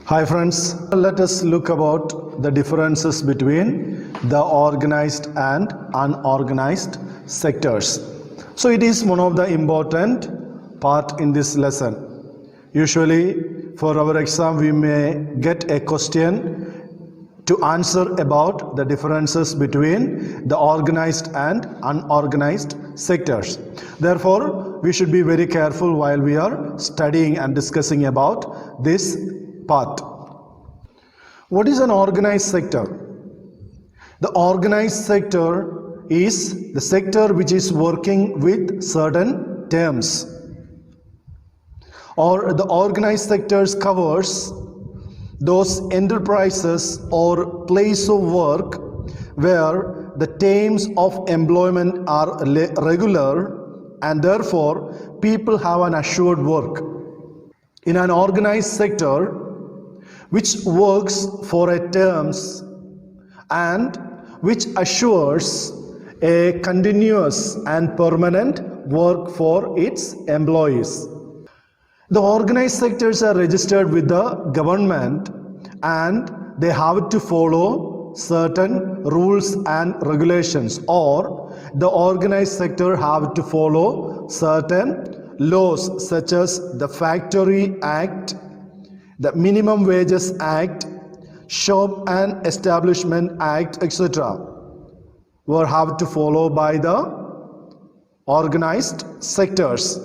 Hi friends, let us look about the differences between the organized and unorganized sectors. So it is one of the important part in this lesson. Usually for our exam we may get a question to answer about the differences between the organized and unorganized sectors. Therefore, we should be very careful while we are studying and discussing about this part. What is an organized sector? The organized sector is the sector which is working with certain terms, or the organized sectors covers those enterprises or place of work where the terms of employment are regular and therefore people have an assured work. In an organized sector which works for a terms and which assures a continuous and permanent work for its employees. The organized sectors are registered with the government and they have to follow certain rules and regulations, or the organized sector have to follow certain laws such as the Factory Act, the Minimum Wages Act, Shop and Establishment Act, etc. were have to follow by the organized sectors.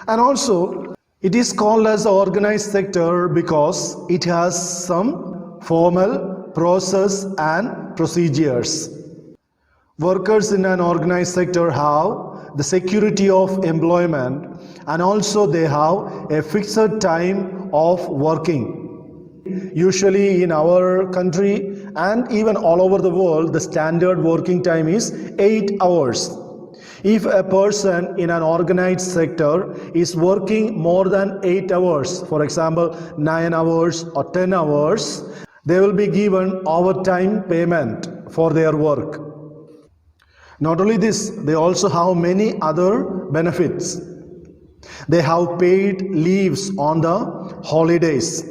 And also it is called as organized sector because it has some formal process and procedures. Workers in an organized sector have the security of employment and also they have a fixed time of working. Usually in our country and even all over the world, the standard working time is 8 hours. If a person in an organized sector is working more than 8 hours, for example 9 hours or 10 hours, they will be given overtime payment for their work. Not only this, they also have many other benefits. They have paid leaves on the holidays,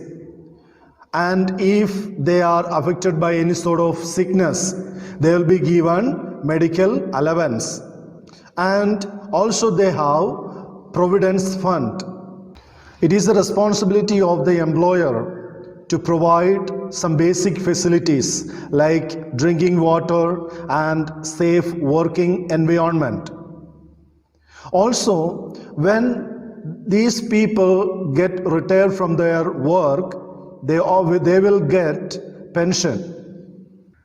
and if they are affected by any sort of sickness, they will be given medical allowance. And also they have providence fund. It is the responsibility of the employer to provide some basic facilities like drinking water and safe working environment. Also, when these people get retired from their work, they will get pension.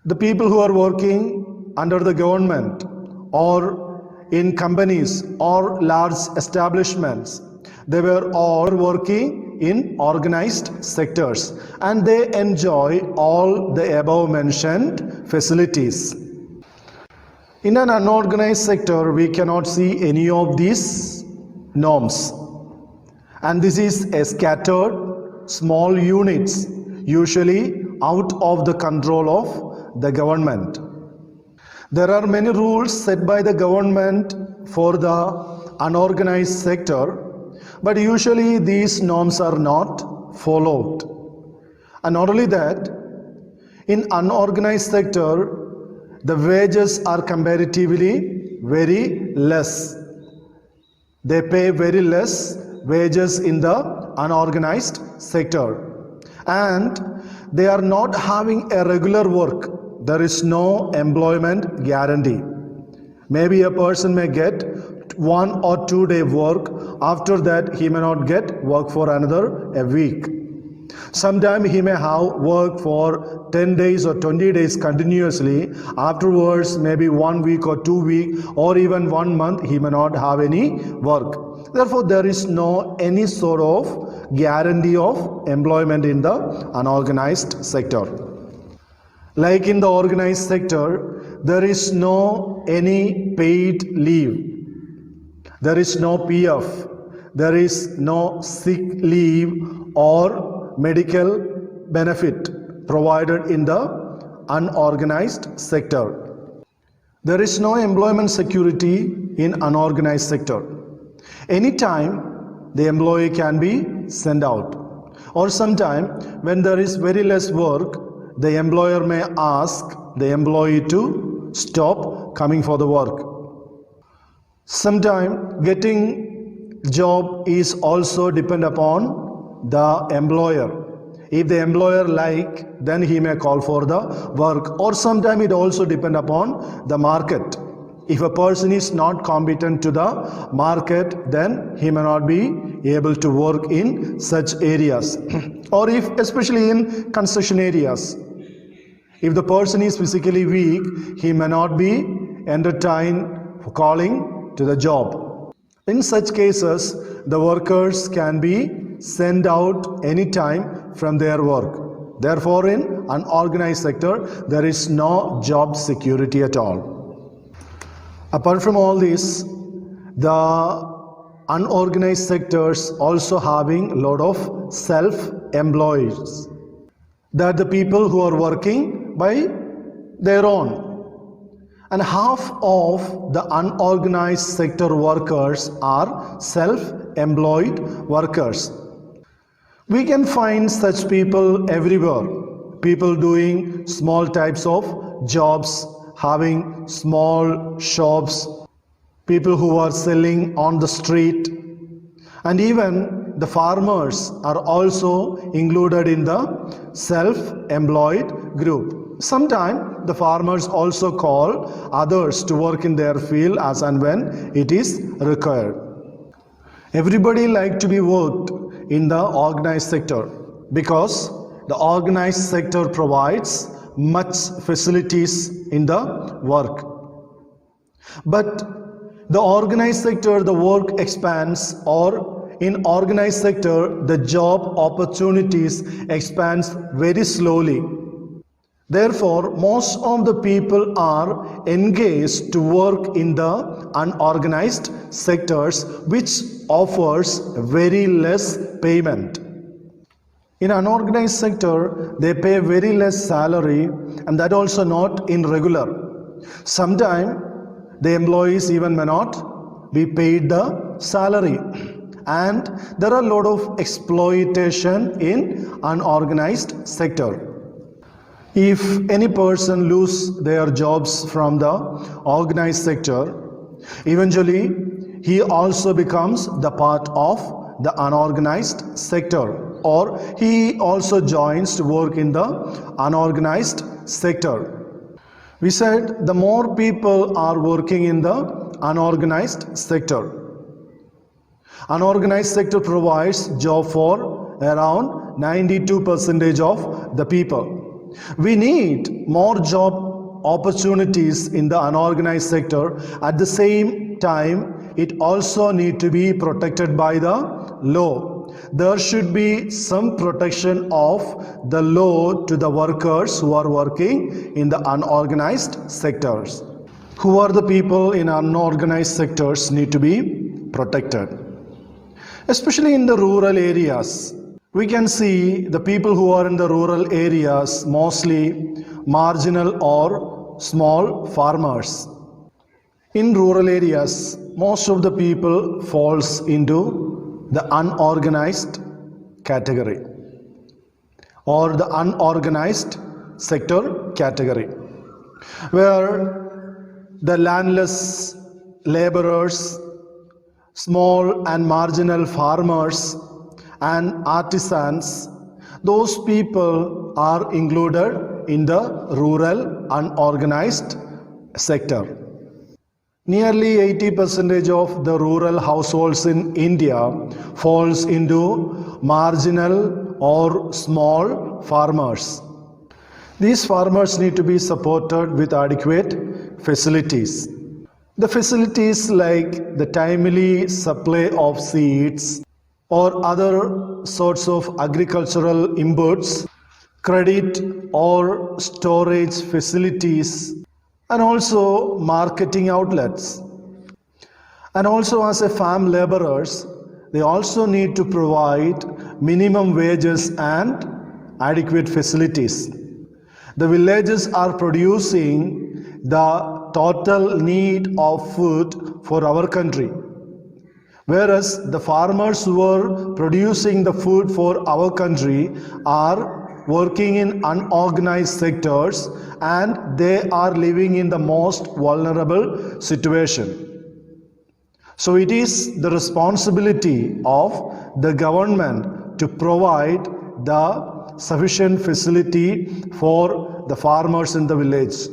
The people who are working under the government or in companies or large establishments, they were all working in organized sectors and they enjoy all the above mentioned facilities. In an unorganized sector, we cannot see any of these norms, and this is a scattered small units, usually out of the control of the government. There are many rules set by the government for the unorganized sector, but usually these norms are not followed. And not only that, in unorganized sector, the wages are comparatively very less. They pay very less wages in the unorganized sector, and they are not having a regular work. There is no employment guarantee. Maybe a person may get 1 or 2 day work. After that, he may not get work for another a week. Sometimes he may have work for 10 days or 20 days continuously. Afterwards, maybe 1 week or 2 weeks or even 1 month, he may not have any work. Therefore, there is no any sort of guarantee of employment in the unorganized sector. Like in the organized sector, there is no any paid leave. There is no PF. There is no sick leave or medical benefit provided in the unorganized sector. There is no employment security in unorganized sector. Anytime the employee can be sent out, Or sometime when there is very less work, the employer may ask the employee to stop coming for the work. Sometime getting job is also depend upon the employer. If the employer like, then he may call for the work. Or sometime it also depend upon the market. If a person is not competent to the market, then he may not be able to work in such areas. Or if, especially in construction areas, if the person is physically weak, he may not be entertained for calling to the job. In such cases, the workers can be sent out anytime from their work. Therefore, in unorganized sector, there is no job security at all. Apart from all this, the unorganized sectors also having a lot of self-employees. That the people who are working by their own. And half of the unorganized sector workers are self-employed workers. We can find such people everywhere. People doing small types of jobs, having small shops, people who are selling on the street, and even the farmers are also included in the self-employed group. Sometimes the farmers also call others to work in their field as and when it is required. Everybody like to be worked in the organized sector because the organized sector provides much facilities in the work. But the organized sector, the work expands, or in organized sector, the job opportunities expands very slowly. Therefore, most of the people are engaged to work in the unorganized sectors, which offers very less payment. In unorganized sector, they pay very less salary, and that also not in regular. Sometimes the employees even may not be paid the salary. And there are a lot of exploitation in unorganized sector. If any person lose their jobs from the organized sector, eventually he also becomes the part of the unorganized sector, or he also joins to work in the unorganized sector. We said the more people are working in the unorganized sector. Unorganized sector provides job for around 92% of the people. We need more job opportunities in the unorganized sector. At the same time, it also need to be protected by the law. There should be some protection of the law to the workers who are working in the unorganized sectors. Who are the people in unorganized sectors need to be protected? Especially in the rural areas. We can see the people who are in the rural areas, mostly marginal or small farmers. In rural areas, most of the people falls into the unorganized category or the unorganized sector category, where the landless laborers, small and marginal farmers and artisans, those people are included in the rural unorganized sector. Nearly 80% of the rural households in India falls into marginal or small farmers. These farmers need to be supported with adequate facilities. The facilities like the timely supply of seeds or other sorts of agricultural inputs, credit or storage facilities, and also marketing outlets. And also as a farm laborers, they also need to provide minimum wages and adequate facilities. The villages are producing the total need of food for our country. Whereas the farmers who are producing the food for our country are working in unorganized sectors and they are living in the most vulnerable situation. So it is the responsibility of the government to provide the sufficient facility for the farmers in the village.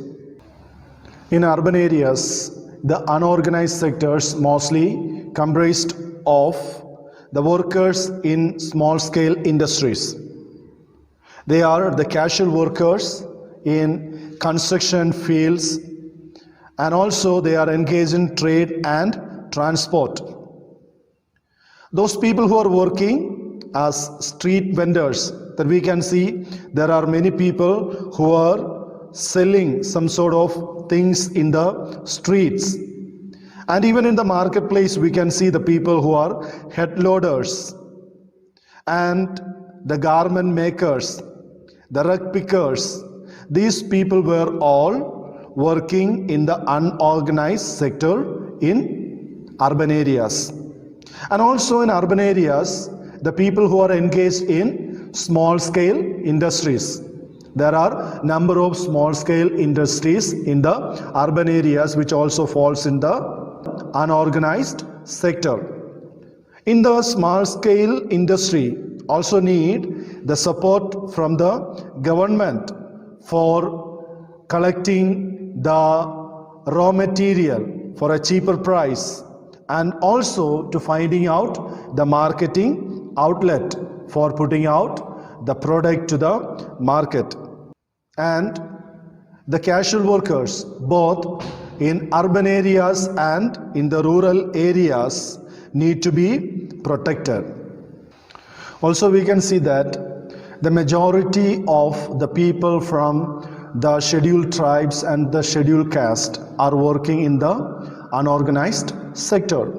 In urban areas, the unorganized sectors mostly comprised of the workers in small-scale industries. They are the casual workers in construction fields, and also they are engaged in trade and transport. Those people who are working as street vendors, that we can see there are many people who are selling some sort of things in the streets. And even in the marketplace, we can see the people who are head loaders and the garment makers, the rug pickers. These people were all working in the unorganized sector in urban areas. And also in urban areas, the people who are engaged in small-scale industries. There are number of small-scale industries in the urban areas which also falls in the unorganized sector. In the small-scale industry also need the support from the government for collecting the raw material for a cheaper price and also to finding out the marketing outlet for putting out the product to the market. And the casual workers, both in urban areas and in the rural areas, need to be protected. Also, we can see that the majority of the people from the scheduled tribes and the scheduled caste are working in the unorganized sector.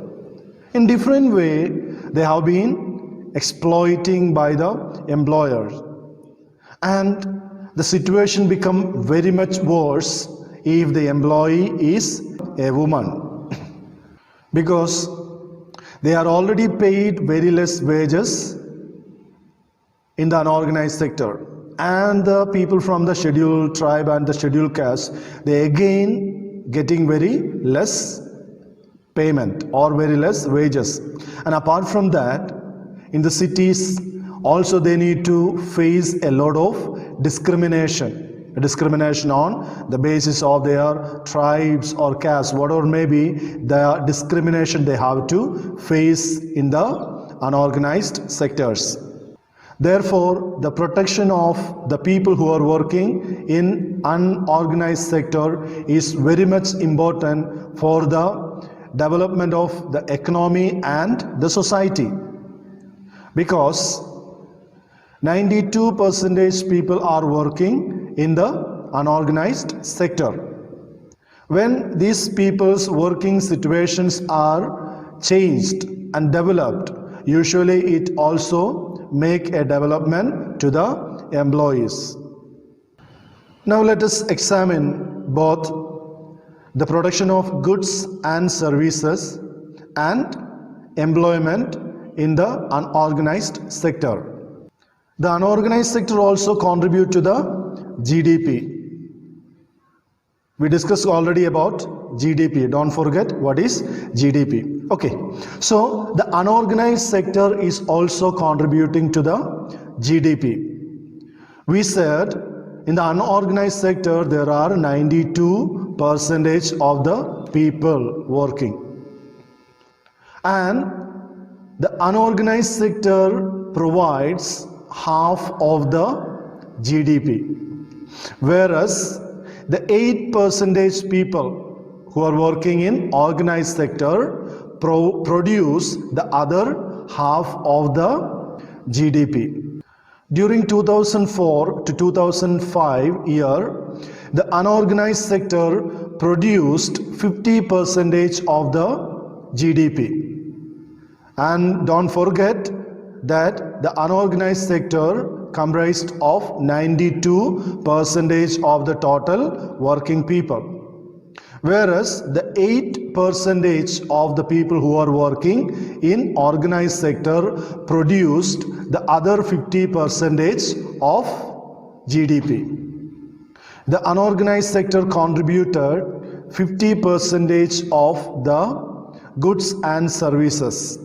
In different way, they have been exploiting by the employers. And the situation become very much worse if the employee is a woman. Because they are already paid very less wages in the unorganized sector. And the people from the scheduled tribe and the scheduled caste, they again getting very less payment or very less wages. And apart from that, in the cities also they need to face a lot of discrimination on the basis of their tribes or caste, whatever may be the discrimination they have to face in the unorganized sectors. Therefore, the protection of the people who are working in unorganized sector is very much important for the development of the economy and the society. Because 92% people are working in the unorganized sector. When these people's working situations are changed and developed, usually it also make a development to the employees. Now let us examine both the production of goods and services and employment in the unorganized sector. The unorganized sector also contribute to the GDP. We discussed already about GDP. Don't forget what is GDP. Okay, so the unorganized sector is also contributing to the GDP. We said in the unorganized sector there are 92% of the people working. And the unorganized sector provides half of the GDP, whereas the 8% people who are working in organized sector produce the other half of the GDP. During 2004 to 2005 year, the unorganized sector produced 50% of the GDP. And don't forget that the unorganized sector comprised of 92% of the total working people. whereas the 8% of the people who are working in organized sector produced the other 50% of GDP. The unorganized sector contributed 50% of the goods and services,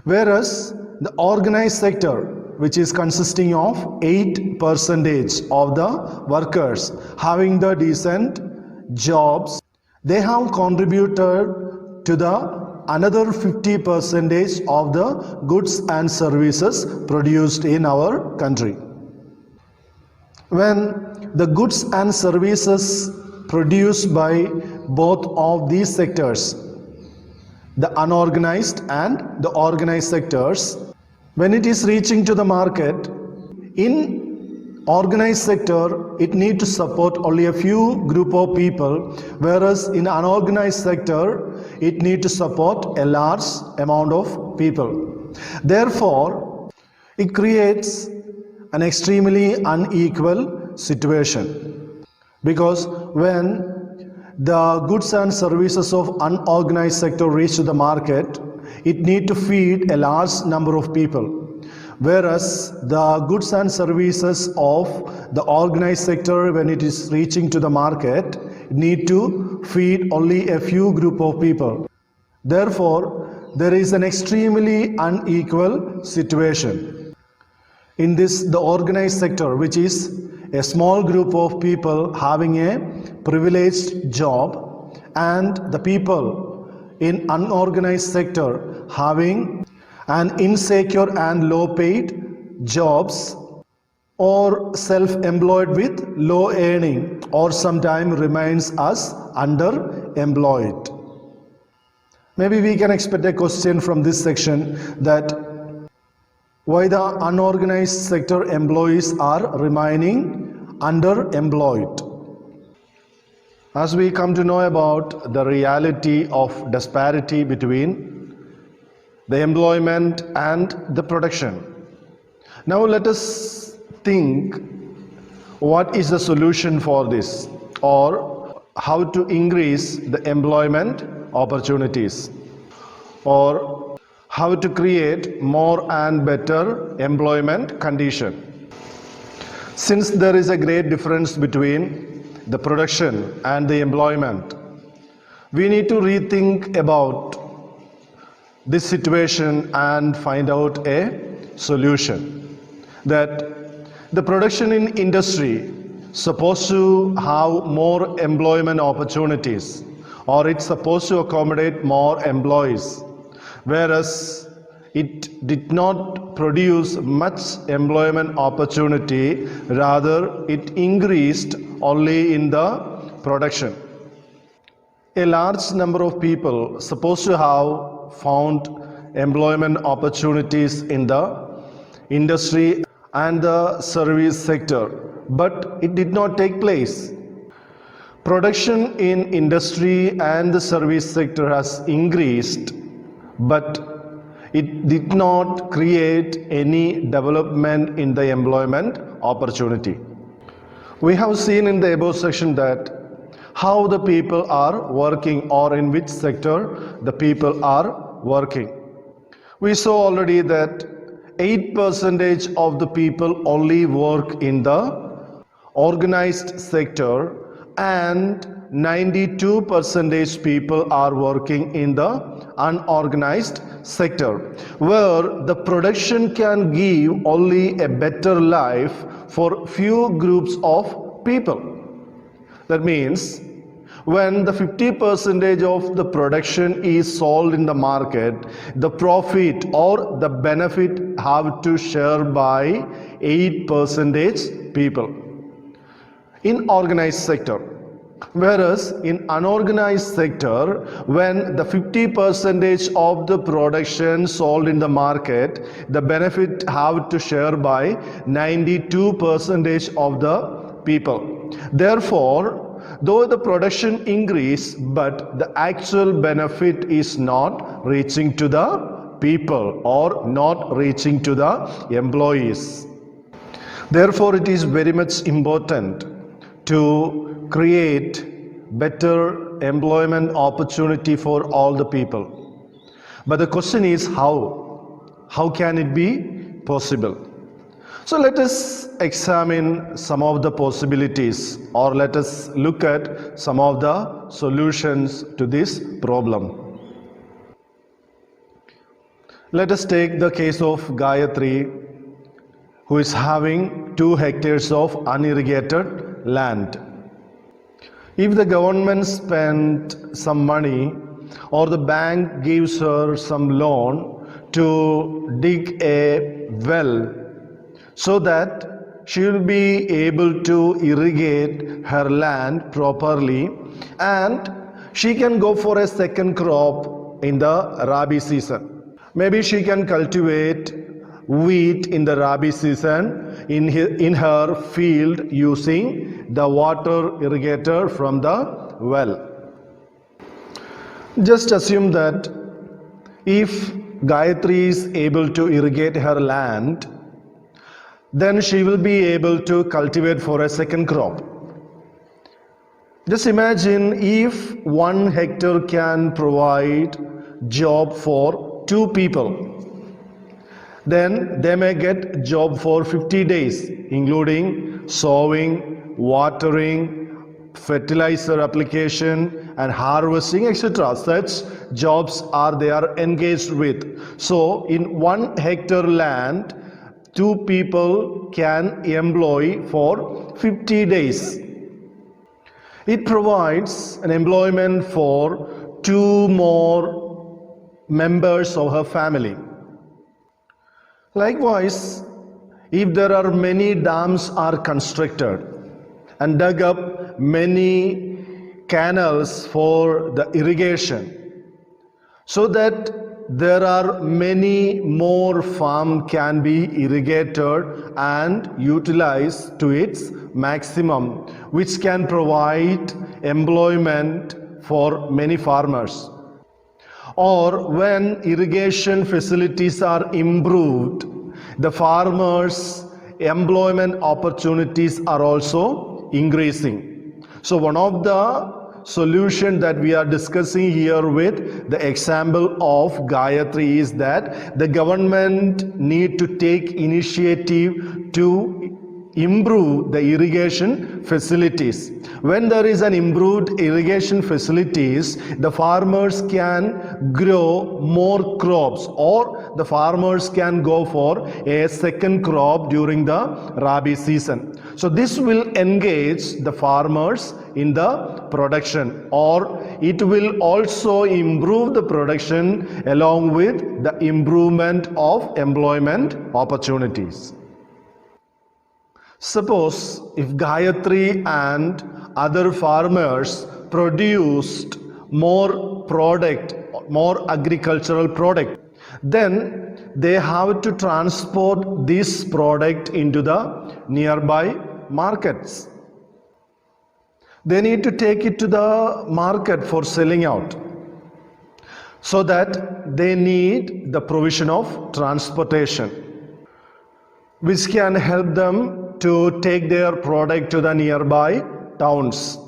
whereas the organized sector, which is consisting of 8% of the workers having the decent jobs, they have contributed to the another 50% of the goods and services produced in our country. When the goods and services produced by both of these sectors, the unorganized and the organized sectors, when it is reaching to the market, in organized sector it need to support only a few group of people, whereas in unorganized sector it need to support a large amount of people. Therefore, it creates an extremely unequal situation, because when the goods and services of unorganized sector reach to the market, it need to feed a large number of people, whereas the goods and services of the organized sector, when it is reaching to the market, need to feed only a few group of people. Therefore, there is an extremely unequal situation. In this, the organized sector, which is a small group of people having a privileged job, and the people in unorganized sector having an insecure and low paid jobs, or self-employed with low earning, or sometimes remains as underemployed. Maybe we can expect a question from this section that why the unorganized sector employees are remaining underemployed. As we come to know about the reality of disparity between the employment and the production, now let us think what is the solution for this, or how to increase the employment opportunities, or how to create more and better employment condition. Since there is a great difference between the production and the employment, we need to rethink about this situation and find out a solution. That the production in industry supposed to have more employment opportunities, or it's supposed to accommodate more employees, whereas it did not produce much employment opportunity, rather it increased only in the production. A large number of people supposed to have found employment opportunities in the industry and the service sector, but it did not take place. Production in industry and the service sector has increased, but it did not create any development in the employment opportunity. We have seen in the above section that how the people are working, or in which sector the people are working. We saw already that 8% of the people only work in the organized sector, and 92% people are working in the unorganized sector, where the production can give only a better life for few groups of people. That means when the 50% of the production is sold in the market, the profit or the benefit have to share by 8% people in organized sector. Whereas in unorganized sector, when the 50% of the production sold in the market, the benefit have to share by 92% of the people. Therefore, though the production increase, but the actual benefit is not reaching to the people, or not reaching to the employees. Therefore, it is very much important to create better employment opportunity for all the people. But the question is how? How can it be possible? So let us examine some of the possibilities, or let us look at some of the solutions to this problem. Let us take the case of Gayatri, who is having 2 hectares of unirrigated land. If the government spent some money, or the bank gives her some loan to dig a well, so that she will be able to irrigate her land properly, and she can go for a second crop in the Rabi season. Maybe she can cultivate wheat in the Rabi season in her field using the water irrigator from the well. Just assume that if Gayatri is able to irrigate her land, then she will be able to cultivate for a second crop. Just imagine if 1 hectare can provide job for 2 people, then they may get job for 50 days, including sowing, watering, fertilizer application and harvesting, etc. Such jobs they are engaged with. So in 1 hectare land, 2 people can employ for 50 days. It provides an employment for 2 more members of her family. Likewise, if there are many dams are constructed and dug up many canals for the irrigation, so that there are many more farm can be irrigated and utilized to its maximum, which can provide employment for many farmers. Or when irrigation facilities are improved, the farmers' employment opportunities are also increasing. So one of the solution that we are discussing here with the example of Gayatri is that the government need to take initiative to improve the irrigation facilities. When there is an improved irrigation facilities, the farmers can grow more crops, or the farmers can go for a second crop during the Rabi season. So this will engage the farmers in the production, or it will also improve the production along with the improvement of employment opportunities. Suppose if Gayatri and other farmers produced more product, more agricultural product, then they have to transport this product into the nearby markets. They need to take it to the market for selling out. So that they need the provision of transportation, which can help them to take their product to the nearby towns.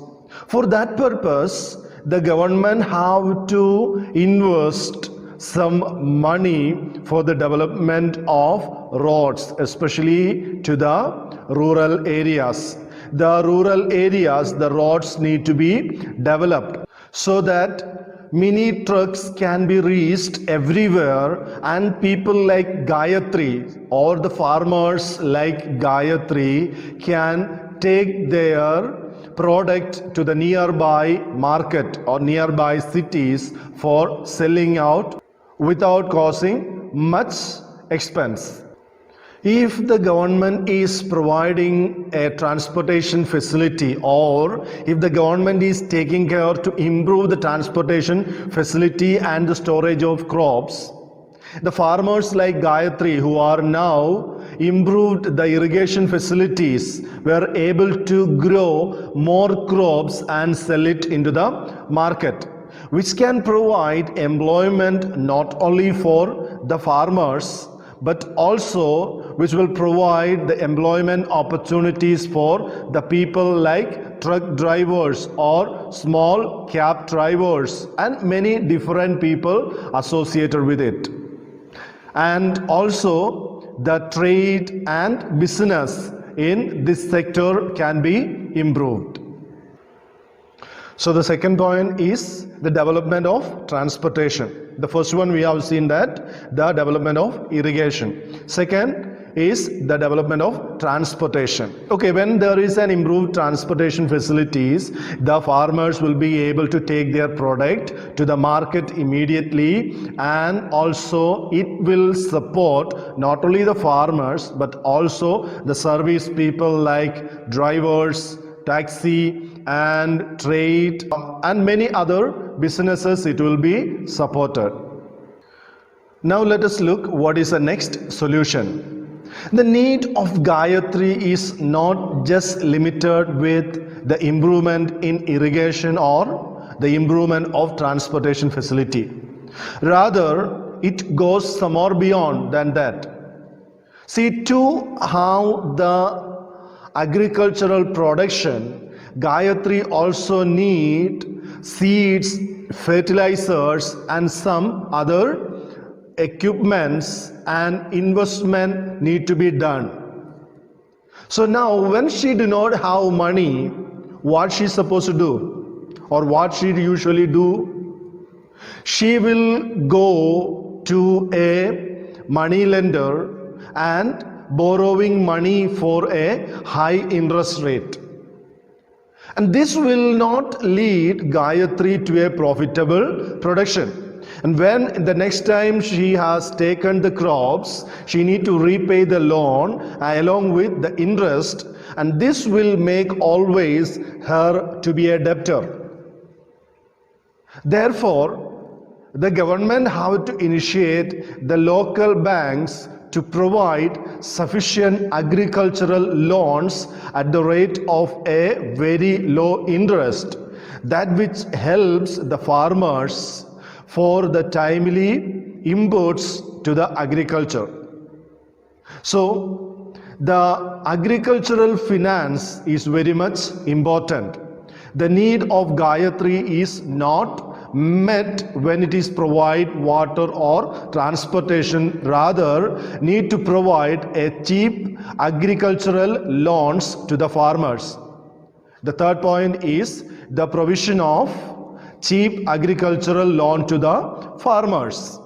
For that purpose, the government have to invest some money for the development of roads, especially to the rural areas. The rural areas, the roads need to be developed so that mini trucks can be reached everywhere, and people like Gayatri or the farmers like Gayatri can take their product to the nearby market or nearby cities for selling out without causing much expense. If the government is providing a transportation facility, or if the government is taking care to improve the transportation facility and the storage of crops, the farmers like Gayatri, who are now improved the irrigation facilities, were able to grow more crops and sell it into the market, which can provide employment not only for the farmers, but also which will provide the employment opportunities for the people like truck drivers or small cab drivers, and many different people associated with it. And also the trade and business in this sector can be improved. So the second point is the development of transportation. The first one we have seen that the development of irrigation. Second is the development of transportation. Okay, when there is an improved transportation facilities, the farmers will be able to take their product to the market immediately, and also it will support not only the farmers but also the service people like drivers, taxi and trade and many other businesses. It will be supported. Now let us look what is the next solution. The need of Gayatri is not just limited with the improvement in irrigation or the improvement of transportation facility. Rather, it goes some more beyond than that. See to how the agricultural production, Gayatri also need seeds, fertilizers and some other equipments and investment need to be done. So now when she do not have money, what she supposed to do or what she usually do? She will go to a money lender and borrowing money for a high interest rate. And this will not lead Gayatri to a profitable production. And when the next time she has taken the crops, she need to repay the loan along with the interest, and this will make always her to be a debtor. Therefore, the government have to initiate the local banks to provide sufficient agricultural loans at the rate of a very low interest, that which helps the farmers for the timely inputs to the agriculture. So the agricultural finance is very much important. The need of Gayatri is not met when it is provide water or transportation, rather need to provide a cheap agricultural loans to the farmers. The third point is the provision of cheap agricultural loan to the farmers.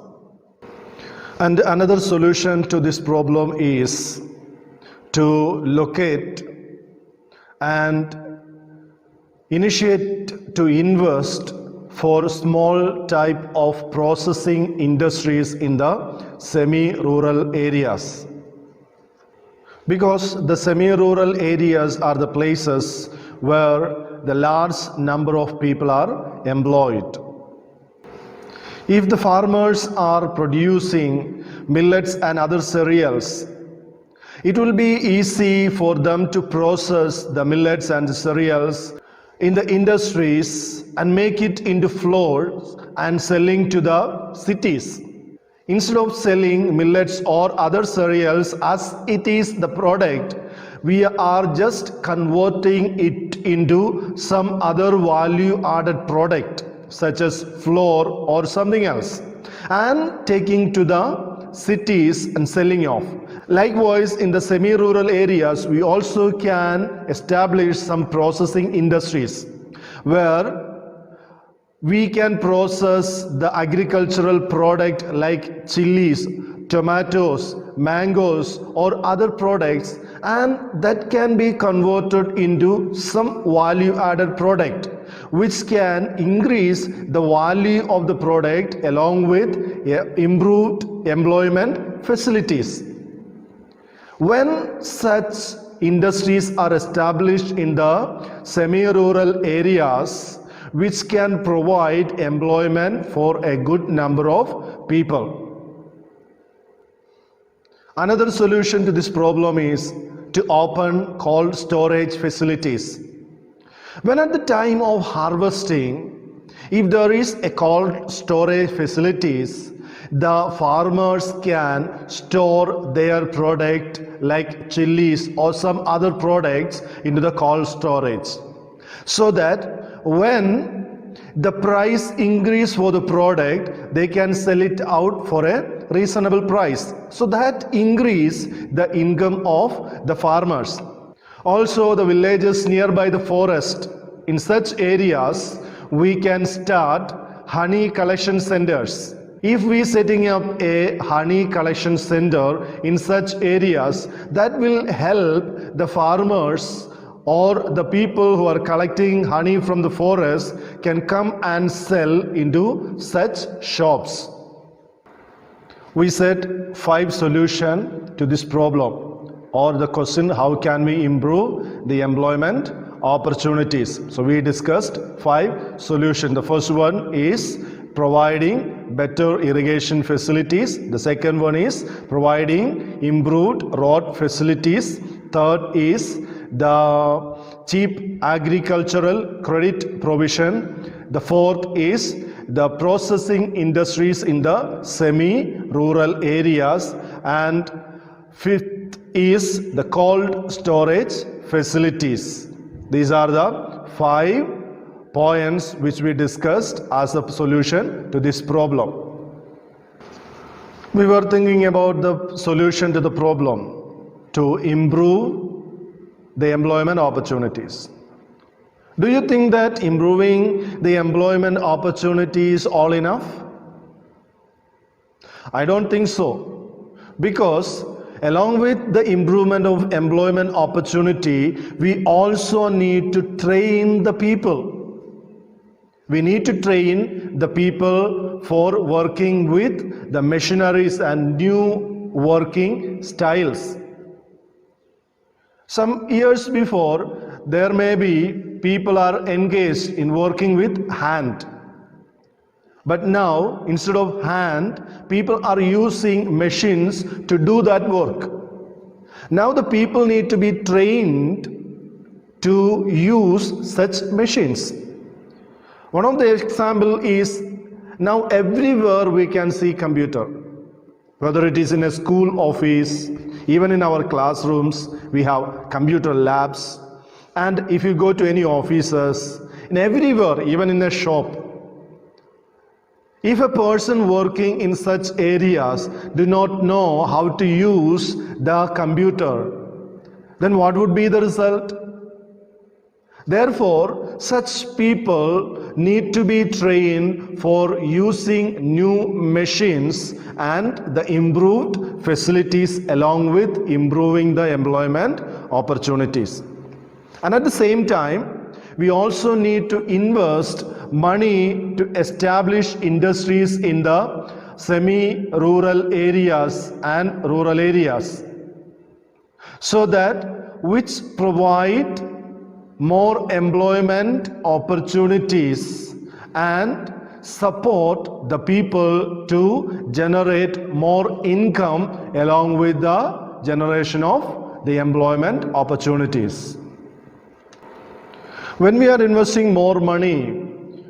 And another solution to this problem is to locate and initiate to invest for small type of processing industries in the semi-rural areas. Because the semi-rural areas are the places where the large number of people are employed. If the farmers are producing millets and other cereals, it will be easy for them to process the millets and the cereals in the industries and make it into flours and selling to the cities. Instead of selling millets or other cereals as it is the product, we are just converting it into some other value added product such as flour or something else and taking to the cities and selling off. Likewise, in the semi-rural areas, we also can establish some processing industries where we can process the agricultural product like chilies, tomatoes, mangoes or other products, and that can be converted into some value added product which can increase the value of the product along with improved employment facilities. When such industries are established in the semi-rural areas, which can provide employment for a good number of people. Another solution to this problem is to open cold storage facilities. When at the time of harvesting, if there is a cold storage facilities, the farmers can store their product like chilies or some other products into the cold storage. so that when the price increase for the product, they can sell it out for a reasonable price. So that increase the income of the farmers. Also, the villages nearby the forest, in such areas, we can start honey collection centers. If we setting up a honey collection center in such areas, that will help the farmers or the people who are collecting honey from the forest can come and sell into such shops. We said 5 solutions to this problem, or the question, how can we improve the employment opportunities? So we discussed 5 solutions. The first one is providing better irrigation facilities. The second one is providing improved road facilities. Third is the cheap agricultural credit provision. The fourth is the processing industries in the semi-rural areas. And fifth is the cold storage facilities. These are the 5 points which we discussed as a solution to this problem. We were thinking about the solution to the problem to improve the employment opportunities. Do you think that improving the employment opportunity is all enough? I don't think so, because along with the improvement of employment opportunity, we also need to train the people. We need to train the people for working with the machineries and new working styles. Some years before, there may be people are engaged in working with hand. But now, instead of hand, people are using machines to do that work. Now the people need to be trained to use such machines. One of the example is, now everywhere we can see computer. Whether it is in a school office, even in our classrooms, we have computer labs. And if you go to any offices, in everywhere, even in a shop, if a person working in such areas do not know how to use the computer, then what would be the result? Therefore, such people need to be trained for using new machines and the improved facilities along with improving the employment opportunities. And at the same time, we also need to invest money to establish industries in the semi-rural areas and rural areas, so that which provide more employment opportunities and support the people to generate more income along with the generation of the employment opportunities. When we are investing more money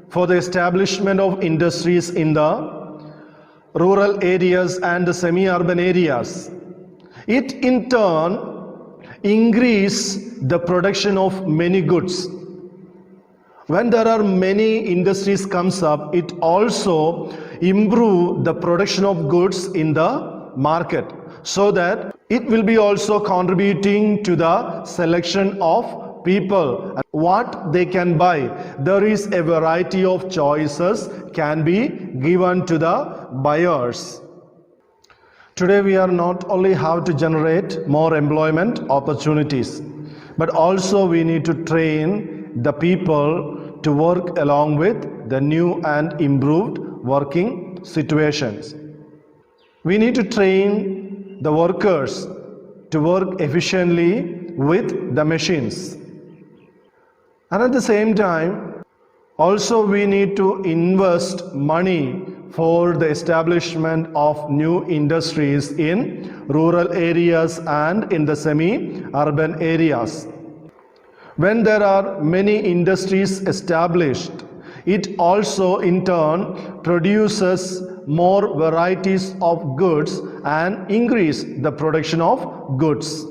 for the establishment of industries in the rural areas and the semi-urban areas, it in turn increase the production of many goods. When there are many industries comes up, it also improve the production of goods in the market, so that it will be also contributing to the selection of people and what they can buy. There is a variety of choices can be given to the buyers. Today we are not only how to generate more employment opportunities, but also we need to train the people to work along with the new and improved working situations. We need to train the workers to work efficiently with the machines. And at the same time, also we need to invest money for the establishment of new industries in rural areas and in the semi-urban areas. When there are many industries established, it also in turn produces more varieties of goods and increase the production of goods.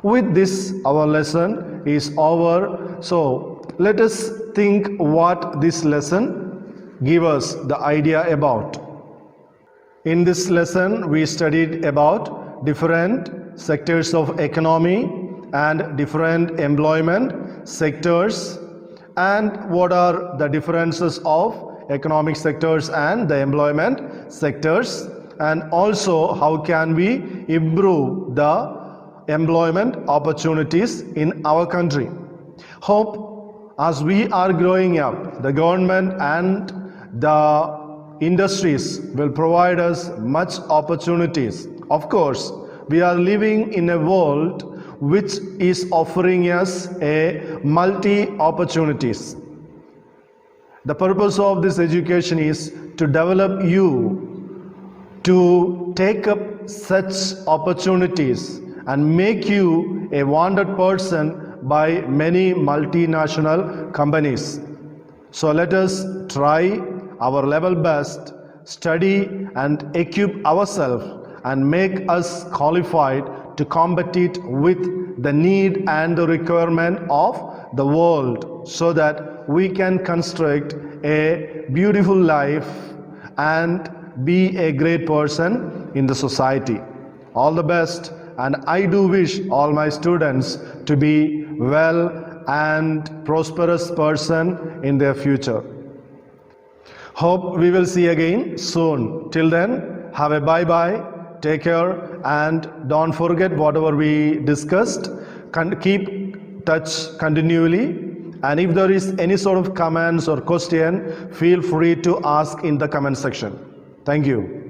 With this, our lesson is over. So, let us think what this lesson gives us the idea about. In this lesson, we studied about different sectors of economy and different employment sectors, and what are the differences of economic sectors and the employment sectors, and also how can we improve the employment opportunities in our country. Hope as we are growing up, the government and the industries will provide us much opportunities. Of course, we are living in a world which is offering us a multi opportunities. The purpose of this education is to develop you to take up such opportunities and make you a wanted person by many multinational companies. So let us try our level best, study and equip ourselves and make us qualified to compete with the need and the requirement of the world, so that we can construct a beautiful life and be a great person in the society. All the best, and I do wish all my students to be well and prosperous person in their future. Hope we will see again soon. Till then, have a bye-bye. Take care and don't forget whatever we discussed. Keep touch continually, and if there is any sort of comments or question, feel free to ask in the comment section. Thank you.